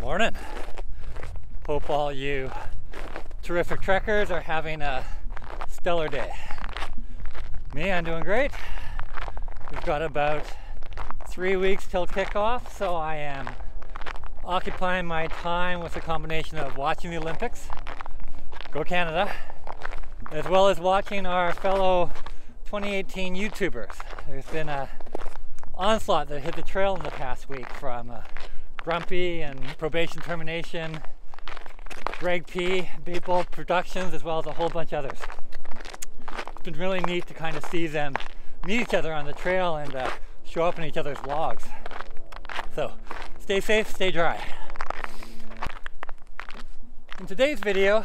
Morning. Hope all you terrific trekkers are having a stellar day. Me, I'm doing great. We've got about 3 weeks till kickoff, so I am occupying my time with a combination of watching the Olympics, go Canada, as well as watching our fellow 2018 YouTubers. There's been an onslaught that hit the trail in the past week from Grumpy and Probation Termination, Greg P, Beatbolt Productions, as well as a whole bunch of others. It's been really neat to kind of see them meet each other on the trail and show up in each other's vlogs. So stay safe, stay dry. In today's video,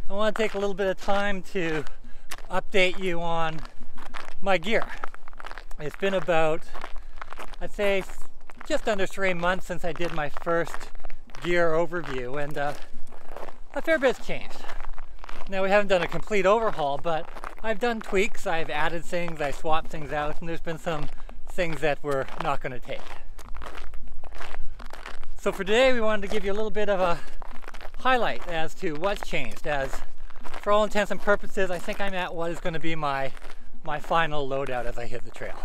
I want to take a little bit of time to update you on my gear. It's been about, I'd say, just under 3 months since I did my first gear overview, and a fair bit's changed. Now, we haven't done a complete overhaul, but I've done tweaks, I've added things, I swapped things out, and there's been some things that we're not going to take. So for today, we wanted to give you a little bit of a highlight as to what's changed, as for all intents and purposes, I think I'm at what is going to be my final loadout as I hit the trail.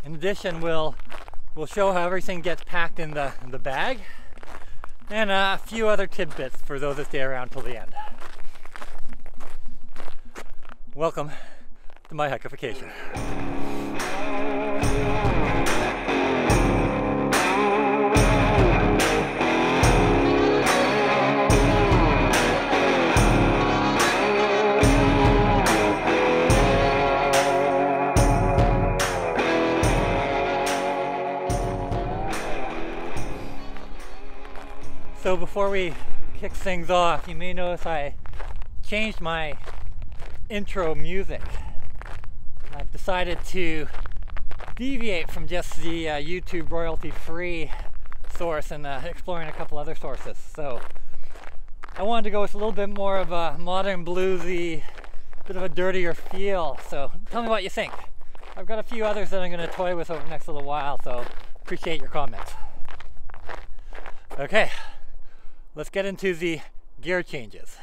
In addition, we'll show how everything gets packed in the bag, and a few other tidbits for those that stay around till the end. Welcome to my hikefication. So before we kick things off, you may notice I changed my intro music. I've decided to deviate from just the YouTube royalty-free source and exploring a couple other sources. So I wanted to go with a little bit more of a modern bluesy, bit of a dirtier feel. So tell me what you think. I've got a few others that I'm going to toy with over the next little while, so appreciate your comments. Okay. Let's get into the gear changes.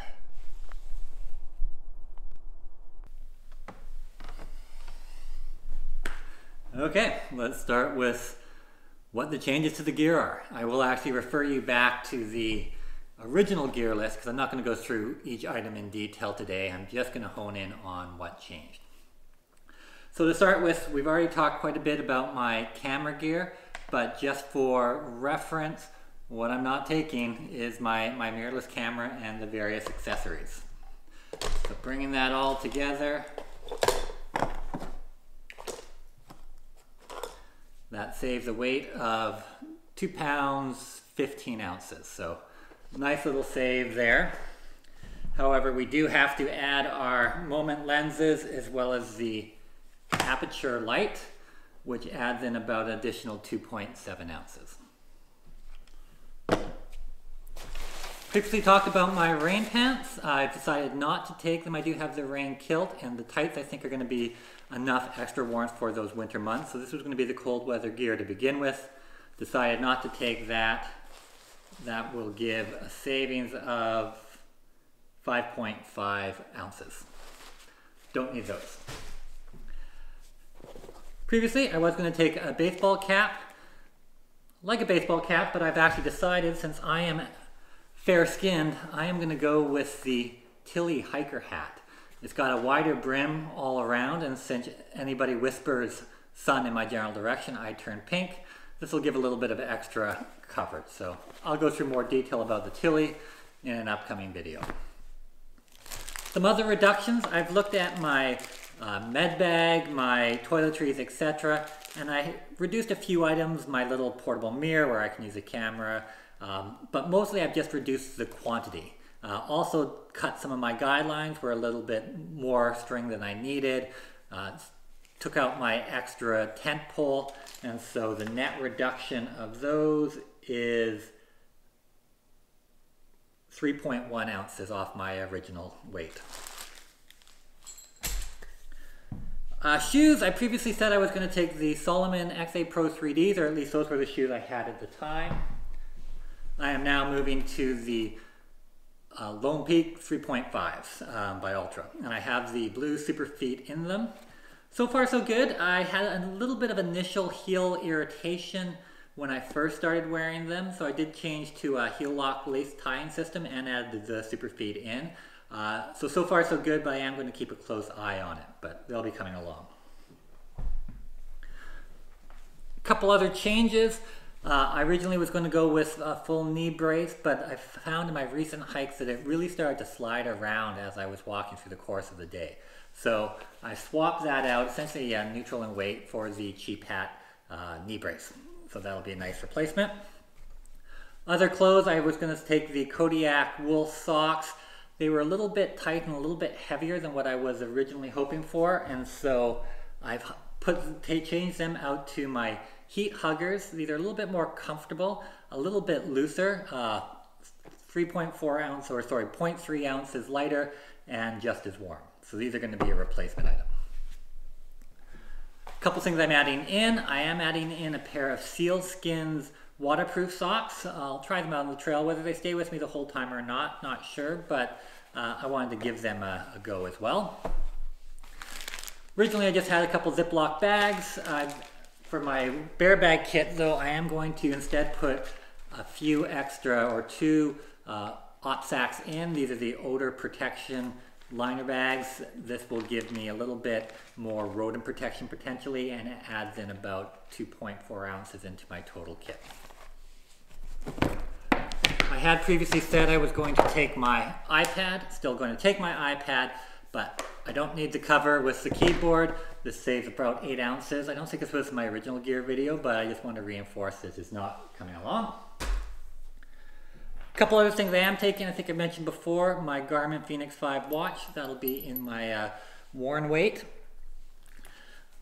Okay, let's start with what the changes to the gear are. I will actually refer you back to the original gear list because I'm not going to go through each item in detail today. I'm just going to hone in on what changed. So to start with, we've already talked quite a bit about my camera gear, but just for reference, what I'm not taking is my mirrorless camera and the various accessories. So bringing that all together, that saves a weight of 2 pounds, 15 ounces. So nice little save there. However, we do have to add our moment lenses as well as the aperture light, which adds in about an additional 2.7 ounces. Previously talked about my rain pants. I've decided not to take them. I do have the rain kilt, and the tights I think are going to be enough extra warmth for those winter months. So this was going to be the cold weather gear to begin with. Decided not to take that. That will give a savings of 5.5 ounces. Don't need those. Previously, I was going to take a baseball cap. Like a baseball cap, but I've actually decided, since I am fair-skinned, I am going to go with the Tilly hiker hat. It's got a wider brim all around, and since anybody whispers sun in my general direction, I turn pink. This will give a little bit of extra coverage. So I'll go through more detail about the Tilly in an upcoming video. Some other reductions. I've looked at my med bag, my toiletries, etc., and I reduced a few items, my little portable mirror where I can use a camera, but mostly I've just reduced the quantity. Also cut some of my guidelines, were a little bit more string than I needed. Took out my extra tent pole, and so the net reduction of those is 3.1 ounces off my original weight. Shoes, I previously said I was going to take the Salomon X8 Pro 3Ds, or at least those were the shoes I had at the time. I am now moving to the Lone Peak 3.5s by Ultra, and I have the blue super feet in them. So far so good. I had a little bit of initial heel irritation when I first started wearing them, so I did change to a heel lock lace tying system and added the super feet in. So far so good, but I am going to keep a close eye on it, but they'll be coming along. A couple other changes. I originally was going to go with a full knee brace, but I found in my recent hikes that it really started to slide around as I was walking through the course of the day. So I swapped that out, essentially neutral in weight, for the cheap hat knee brace. So that'll be a nice replacement. Other clothes, I was going to take the Kodiak wool socks. They were a little bit tight and a little bit heavier than what I was originally hoping for, and so I've changed them out to my heat huggers. These are a little bit more comfortable, a little bit looser, 0.3 ounces lighter, and just as warm. So these are going to be a replacement item. A couple things I'm adding in. I am adding in a pair of sealskins waterproof socks. I'll try them out on the trail. Whether they stay with me the whole time or not sure, but I wanted to give them a go as well. Originally I just had a couple Ziploc bags. For my bear bag kit though, I am going to instead put a few extra or two op sacks in. These are the odor protection liner bags. This will give me a little bit more rodent protection potentially, and it adds in about 2.4 ounces into my total kit. I had previously said I was going to take my iPad, still going to take my iPad, but I don't need the cover with the keyboard. This saves about 8 ounces. I don't think this was my original gear video, but I just want to reinforce this is not coming along. A couple other things I am taking, I think I mentioned before, my Garmin Fenix 5 watch. That'll be in my worn weight.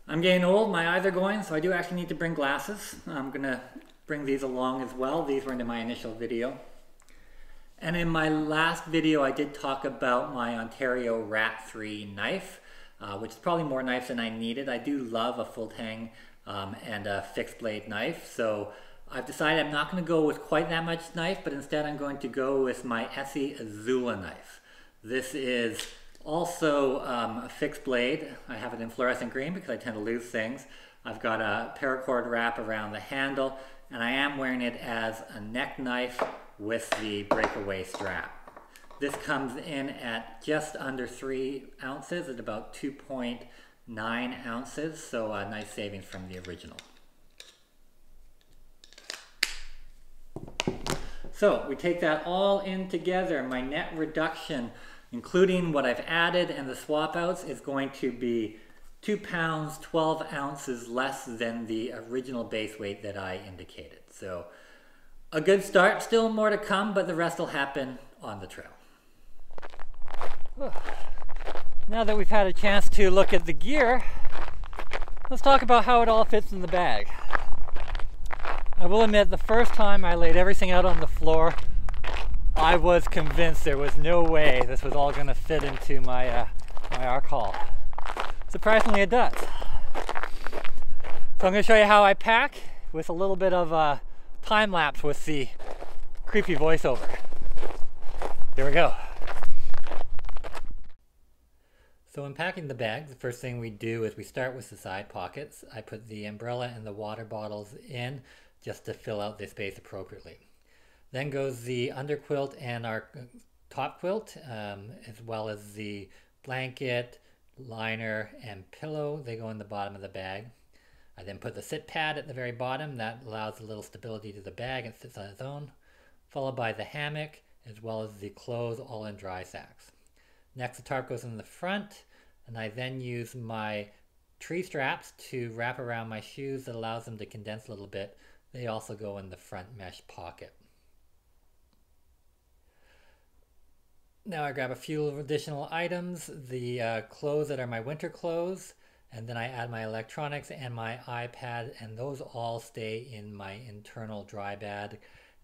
I'm getting old, my eyes are going, so I do actually need to bring glasses. I'm going to bring these along as well. These were in my initial video. And in my last video I did talk about my Ontario Rat 3 knife, which is probably more knives than I needed. I do love a full tang and a fixed blade knife, so I've decided I'm not going to go with quite that much knife, but instead I'm going to go with my Essie Azula knife. This is also a fixed blade. I have it in fluorescent green because I tend to lose things. I've got a paracord wrap around the handle, and I am wearing it as a neck knife with the breakaway strap. This comes in at just under 3 ounces at about 2.9 ounces, so a nice savings from the original. So we take that all in together. My net reduction, including what I've added and the swap outs, is going to be 2 pounds, 12 ounces less than the original base weight that I indicated. So a good start, still more to come, but the rest will happen on the trail. Now that we've had a chance to look at the gear, let's talk about how it all fits in the bag. I will admit, the first time I laid everything out on the floor, I was convinced there was no way this was all going to fit into my my arc haul. Surprisingly, it does. So I'm going to show you how I pack with a little bit of time lapse with the creepy voiceover. Here we go. So in packing the bag, the first thing we do is we start with the side pockets. I put the umbrella and the water bottles in just to fill out the space appropriately. Then goes the underquilt and our top quilt, as well as the blanket, liner, and pillow. They go in the bottom of the bag. I then put the sit pad at the very bottom. That allows a little stability to the bag and sits on its own, followed by the hammock, as well as the clothes, all in dry sacks. Next, the tarp goes in the front, and I then use my tree straps to wrap around my shoes. That allows them to condense a little bit. They also go in the front mesh pocket. Now I grab a few additional items, the clothes that are my winter clothes, and then I add my electronics and my iPad, and those all stay in my internal dry bag,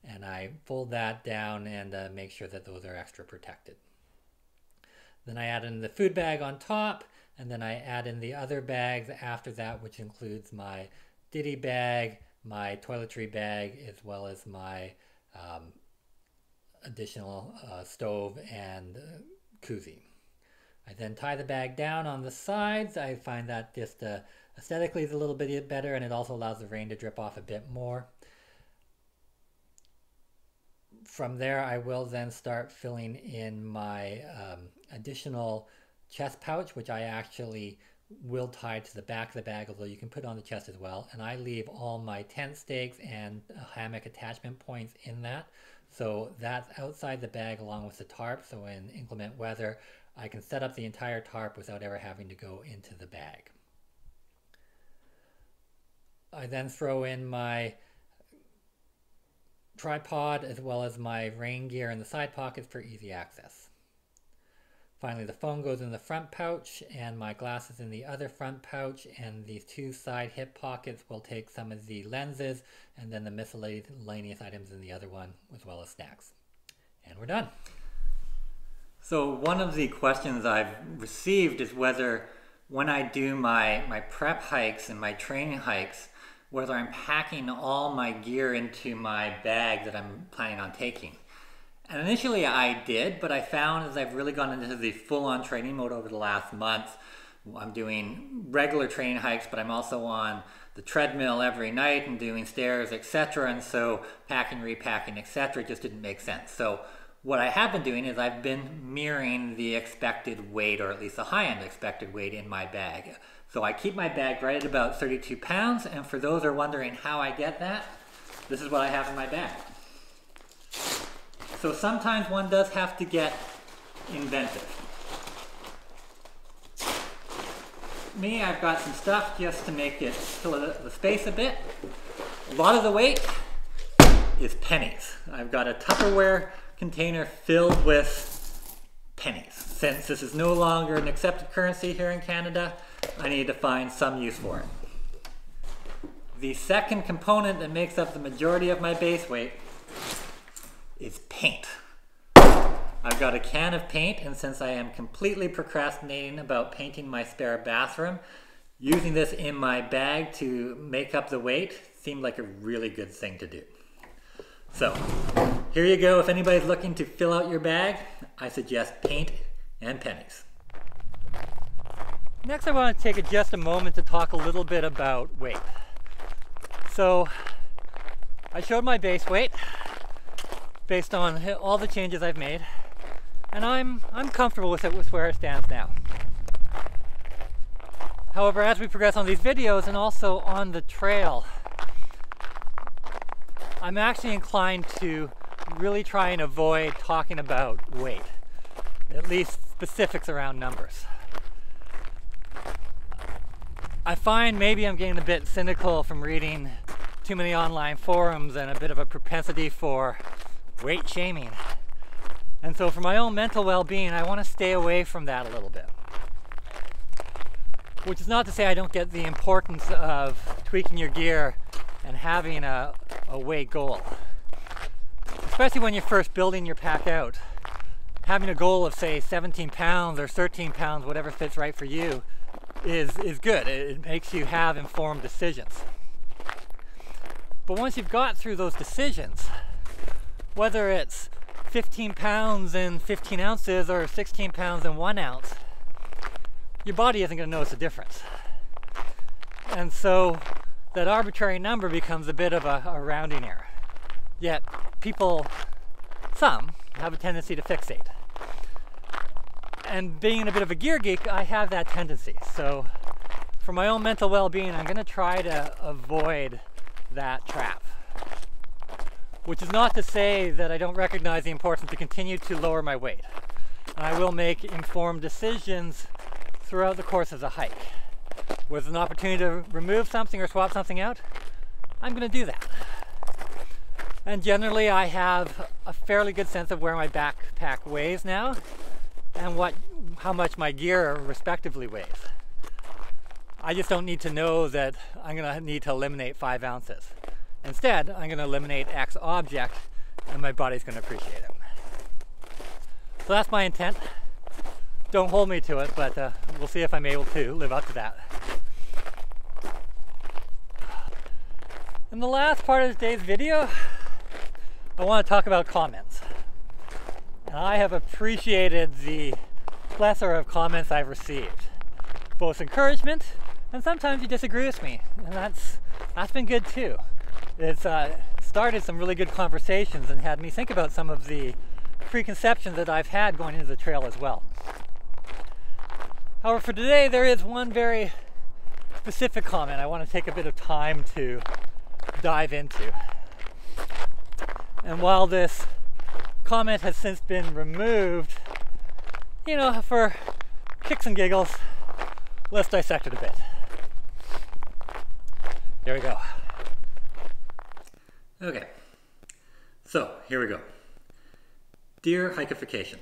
and I fold that down and make sure that those are extra protected. Then I add in the food bag on top, and then I add in the other bags after that, which includes my ditty bag, my toiletry bag, as well as my additional stove and koozie. I then tie the bag down on the sides. I find that just aesthetically is a little bit better, and it also allows the rain to drip off a bit more. From there, I will then start filling in my additional chest pouch, which I actually will tie to the back of the bag, although you can put it on the chest as well. And I leave all my tent stakes and hammock attachment points in that. So that's outside the bag along with the tarp. So in inclement weather, I can set up the entire tarp without ever having to go into the bag. I then throw in my tripod as well as my rain gear in the side pockets for easy access. Finally, the phone goes in the front pouch and my glasses in the other front pouch, and these two side hip pockets will take some of the lenses and then the miscellaneous items in the other one, as well as snacks. And we're done. So one of the questions I've received is whether when I do my prep hikes and my training hikes, whether I'm packing all my gear into my bag that I'm planning on taking. And initially I did, but I found as I've really gone into the full-on training mode over the last month, I'm doing regular training hikes, but I'm also on the treadmill every night and doing stairs, etc. And so packing, repacking, etc. just didn't make sense. So what I have been doing is I've been mirroring the expected weight, or at least the high-end expected weight in my bag. So I keep my bag right at about 32 pounds, and for those who are wondering how I get that, this is what I have in my bag. So sometimes one does have to get inventive. Me, I've got some stuff just to make it fill the space a bit. A lot of the weight is pennies. I've got a Tupperware container filled with pennies. Since this is no longer an accepted currency here in Canada, I need to find some use for it. The second component that makes up the majority of my base weight is paint. I've got a can of paint, and since I am completely procrastinating about painting my spare bathroom, using this in my bag to make up the weight seemed like a really good thing to do. So here you go. If anybody's looking to fill out your bag, I suggest paint and pennies. Next, I want to take just a moment to talk a little bit about weight. So I showed my base weight based on all the changes I've made, and I'm comfortable with it, with where it stands now. However, as we progress on these videos and also on the trail, I'm actually inclined to really try and avoid talking about weight, at least specifics around numbers. I find maybe I'm getting a bit cynical from reading too many online forums and a bit of a propensity for weight shaming. And so for my own mental well-being, I want to stay away from that a little bit. Which is not to say I don't get the importance of tweaking your gear and having a weight goal. Especially when you're first building your pack out. Having a goal of, say, 17 pounds or 13 pounds, whatever fits right for you, is good. It makes you have informed decisions. But once you've got through those decisions, whether it's 15 pounds and 15 ounces or 16 pounds and 1 ounce, your body isn't going to notice the difference. And so that arbitrary number becomes a bit of a rounding error. Yet people, some, have a tendency to fixate. And being a bit of a gear geek, I have that tendency. So for my own mental well-being, I'm going to try to avoid that trap. Which is not to say that I don't recognize the importance to continue to lower my weight. I will make informed decisions throughout the course of the hike. Where there's an opportunity to remove something or swap something out, I'm going to do that. And generally I have a fairly good sense of where my backpack weighs now and how much my gear respectively weighs. I just don't need to know that I'm going to need to eliminate 5 ounces. Instead, I'm going to eliminate X object, and my body's going to appreciate it. So that's my intent. Don't hold me to it, but we'll see if I'm able to live up to that. In the last part of today's video, I want to talk about comments. And I have appreciated the plethora of comments I've received. Both encouragement, and sometimes you disagree with me. And that's been good too. It's started some really good conversations and had me think about some of the preconceptions that I've had going into the trail as well. However, for today, there is one very specific comment I want to take a bit of time to dive into. And while this comment has since been removed, you know, for kicks and giggles, let's dissect it a bit. There we go. Okay, so here we go. Dear hikeification.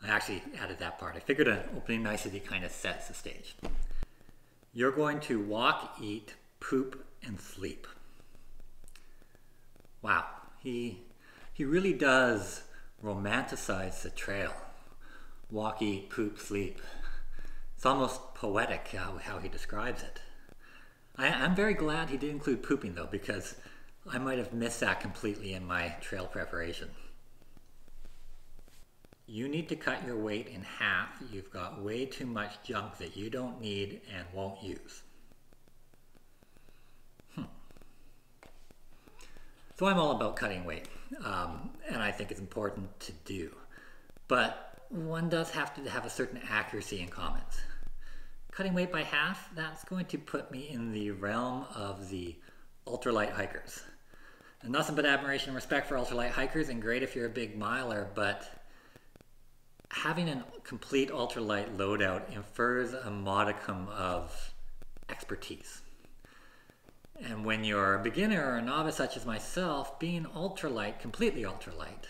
I actually added that part. I figured an opening nicety kind of sets the stage. You're going to walk, eat, poop, and sleep. Wow, he really does romanticize the trail. Walk, eat, poop, sleep. It's almost poetic how he describes it. I'm very glad he did include pooping though, because I might have missed that completely in my trail preparation. You need to cut your weight in half. You've got way too much junk that you don't need and won't use. So I'm all about cutting weight, and I think it's important to do. But one does have to have a certain accuracy in comments. Cutting weight by half, that's going to put me in the realm of the ultralight hikers. And nothing but admiration and respect for ultralight hikers, and great if you're a big miler, but having a complete ultralight loadout infers a modicum of expertise. And when you're a beginner or a novice such as myself, being ultralight, completely ultralight,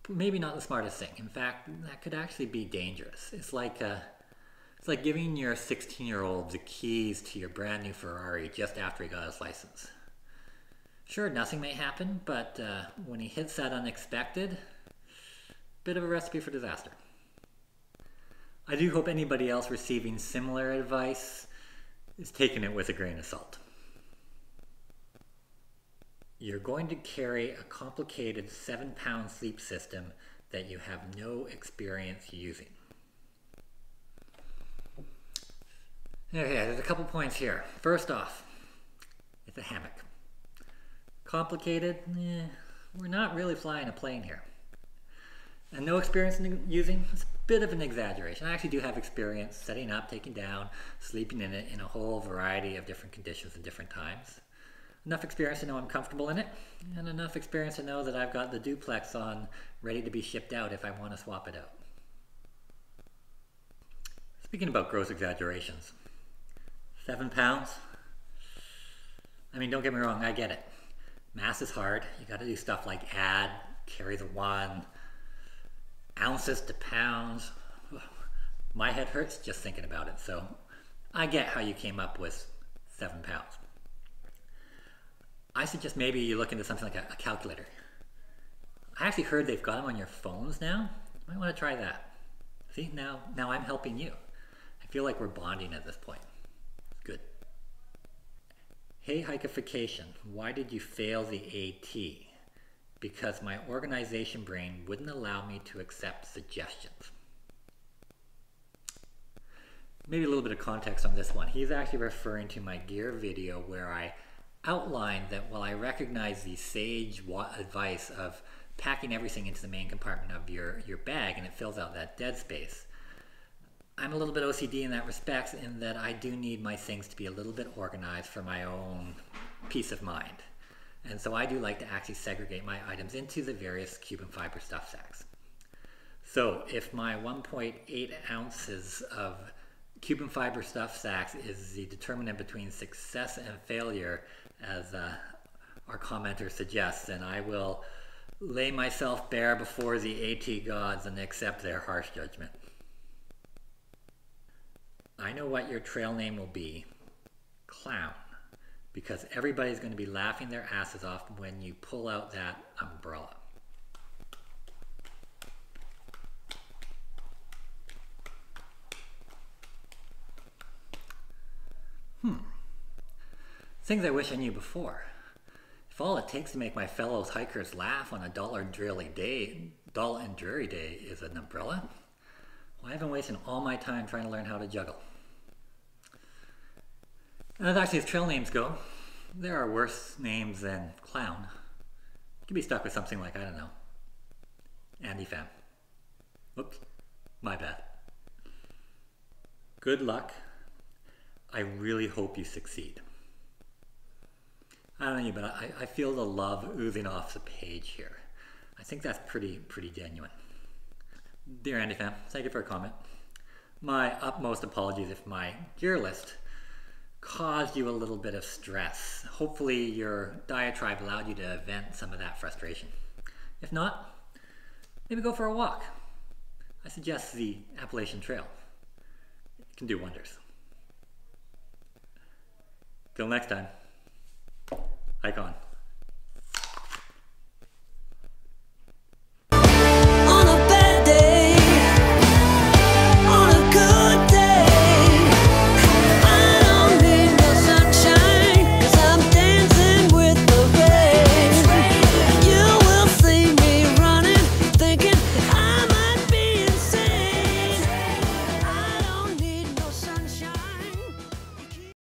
maybe not the smartest thing. In fact, that could actually be dangerous. It's like giving your 16-year-old the keys to your brand new Ferrari just after he got his license. Sure, nothing may happen, but when he hits that unexpected, bit of a recipe for disaster. I do hope anybody else receiving similar advice is taking it with a grain of salt. You're going to carry a complicated 7-pound sleep system that you have no experience using. Okay, there's a couple points here. First off, it's a hammock. Complicated? We're not really flying a plane here. And no experience in using? It's a bit of an exaggeration. I actually do have experience setting up, taking down, sleeping in it in a whole variety of different conditions and different times. Enough experience to know I'm comfortable in it, and enough experience to know that I've got the duplex on ready to be shipped out if I want to swap it out. Speaking about gross exaggerations, 7 pounds? I mean, don't get me wrong, I get it. Math is hard. You got to do stuff like add, carry the one, ounces to pounds. My head hurts just thinking about it, so I get how you came up with 7 pounds. I suggest maybe you look into something like a calculator. I actually heard they've got them on your phones now. You might want to try that. See, now I'm helping you. I feel like we're bonding at this point. Good. Hey, hikeification, why did you fail the AT? Because my organization brain wouldn't allow me to accept suggestions. Maybe a little bit of context on this one. He's actually referring to my gear video where I outlined that while I recognize the sage advice of packing everything into the main compartment of your bag and it fills out that dead space, I'm a little bit OCD in that respect, in that I do need my things to be a little bit organized for my own peace of mind. And so I do like to actually segregate my items into the various Cuben fiber stuff sacks. So if my 1.8 ounces of Cuben fiber stuff sacks is the determinant between success and failure, as our commenter suggests, then I will lay myself bare before the AT gods and accept their harsh judgment. I know what your trail name will be. Clown. Because everybody's going to be laughing their asses off when you pull out that umbrella. Things I wish I knew before. If all it takes to make my fellow hikers laugh on a dull and dreary day is an umbrella, well, I've been wasting all my time trying to learn how to juggle. And actually, as trail names go, there are worse names than clown. You could be stuck with something like, I don't know, Andy Fam. Whoops, my bad. Good luck. I really hope you succeed. I don't know you, but I feel the love oozing off the page here. I think that's pretty genuine. Dear Andy Fam, thank you for a comment. My utmost apologies if my gear list caused you a little bit of stress. Hopefully your diatribe allowed you to vent some of that frustration. If not, maybe go for a walk. I suggest the Appalachian Trail. It can do wonders. Till next time, hike on.